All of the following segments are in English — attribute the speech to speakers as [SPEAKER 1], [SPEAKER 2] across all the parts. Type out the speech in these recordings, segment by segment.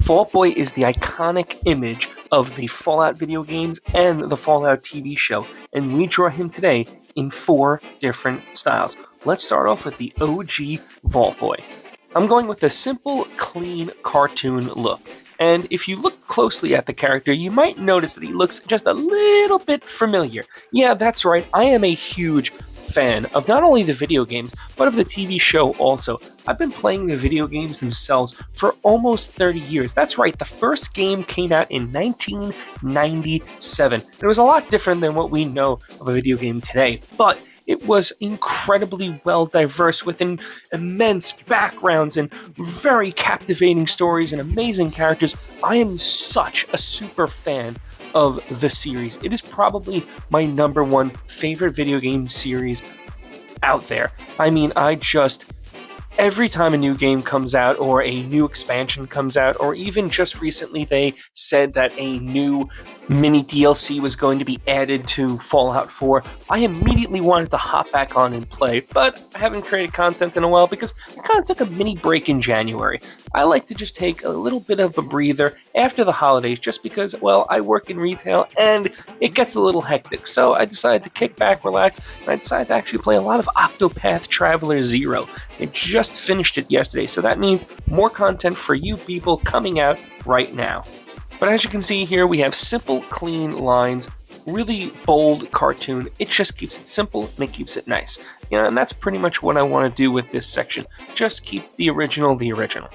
[SPEAKER 1] Vault Boy is the iconic image of the Fallout video games and the Fallout TV show, and we draw him today in 4 different styles. Let's start off with the OG Vault Boy. I'm going with a simple, clean cartoon look. And if you look closely at the character, you might notice that he looks just a little bit familiar. Yeah, that's right, I am a huge fan of not only the video games, but of the TV show also. I've been playing the video games themselves for almost 30 years. That's right, the first game came out in 1997. It was a lot different than what we know of a video game today, but it was incredibly well diverse with immense backgrounds and very captivating stories and amazing characters. I am such a super fan of the series. It is probably my #1 favorite video game series out there. I mean, every time a new game comes out or a new expansion comes out, or even just recently they said that a new mini DLC was going to be added to Fallout 4, I immediately wanted to hop back on and play, but I haven't created content in a while because I kind of took a mini break in January. I like to just take a little bit of a breather after the holidays just because, well, I work in retail and it gets a little hectic. So I decided to kick back, relax, and I decided to actually play a lot of Octopath Traveler 0. I just finished it yesterday, so that means more content for you people coming out right now. But as you can see here, we have simple, clean lines, really bold cartoon. It just keeps it simple and it keeps it nice. And that's pretty much what I want to do with this section. Just keep the original the original.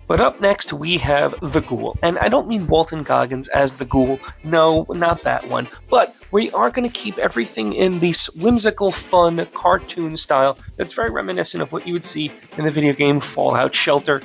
[SPEAKER 1] But up next, we have the Ghoul. And I don't mean Walton Goggins as the Ghoul. No, not that one. But we are going to keep everything in this whimsical, fun, cartoon style that's very reminiscent of what you would see in the video game Fallout Shelter.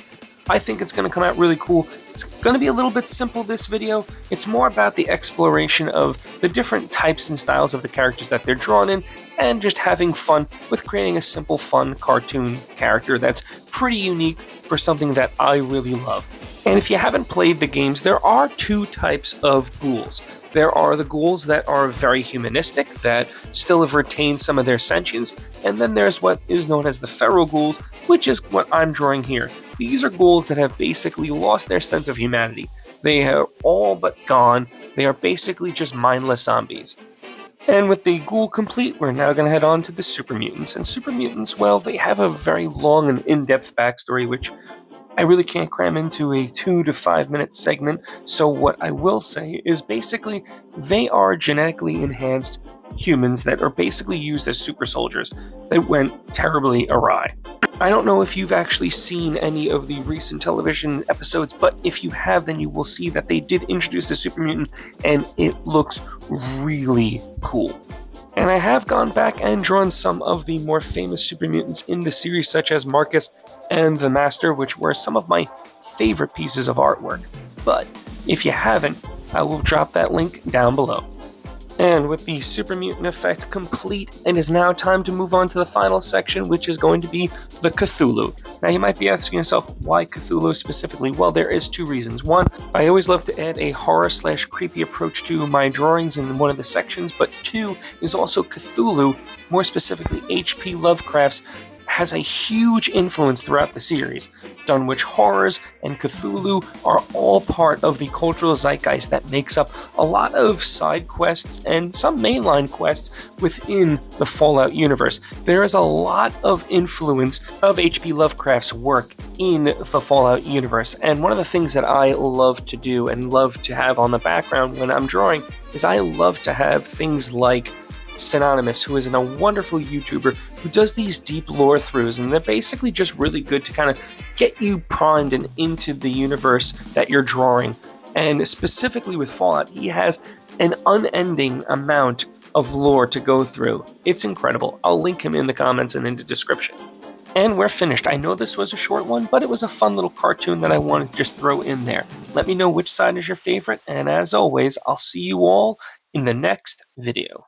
[SPEAKER 1] I think it's going to come out really cool. It's going to be a little bit simple, this video. It's more about the exploration of the different types and styles of the characters that they're drawn in, and just having fun with creating a simple, fun cartoon character that's pretty unique for something that I really love. And if you haven't played the games, there are 2 types of ghouls. There are the ghouls that are very humanistic, that still have retained some of their sentience, and then there's what is known as the feral ghouls, which is what I'm drawing here. These are ghouls that have basically lost their sense of humanity. They are all but gone. They are basically just mindless zombies. And with the ghoul complete, we're now going to head on to the super mutants. And super mutants, well, they have a very long and in-depth backstory, which I really can't cram into a 2 to 5 minute segment, so what I will say is basically they are genetically enhanced humans that are basically used as super soldiers that went terribly awry. I don't know if you've actually seen any of the recent television episodes, but if you have, then you will see that they did introduce the super mutant, and it looks really cool. And I have gone back and drawn some of the more famous super mutants in the series, such as Marcus and the Master, which were some of my favorite pieces of artwork. But if you haven't, I will drop that link down below. And with the super mutant effect complete, it is now time to move on to the final section, which is going to be the Cthulhu. Now you might be asking yourself, why Cthulhu specifically? Well, there is 2 reasons. One, I always love to add a horror/creepy approach to my drawings in one of the sections, but 2 is also Cthulhu, more specifically H.P. Lovecraft's, has a huge influence throughout the series. Dunwich Horrors and Cthulhu are all part of the cultural zeitgeist that makes up a lot of side quests and some mainline quests within the Fallout universe. There is a lot of influence of H.P. Lovecraft's work in the Fallout universe, and one of the things that I love to do and love to have on the background when I'm drawing is I love to have things like Synonymous, who is a wonderful YouTuber who does these deep lore throughs, and they're basically just really good to kind of get you primed and into the universe that you're drawing. And specifically with Fallout, he has an unending amount of lore to go through. It's incredible. I'll link him in the comments and in the description. And we're finished. I know this was a short one, but it was a fun little cartoon that I wanted to just throw in there. Let me know which side is your favorite, and as always, I'll see you all in the next video.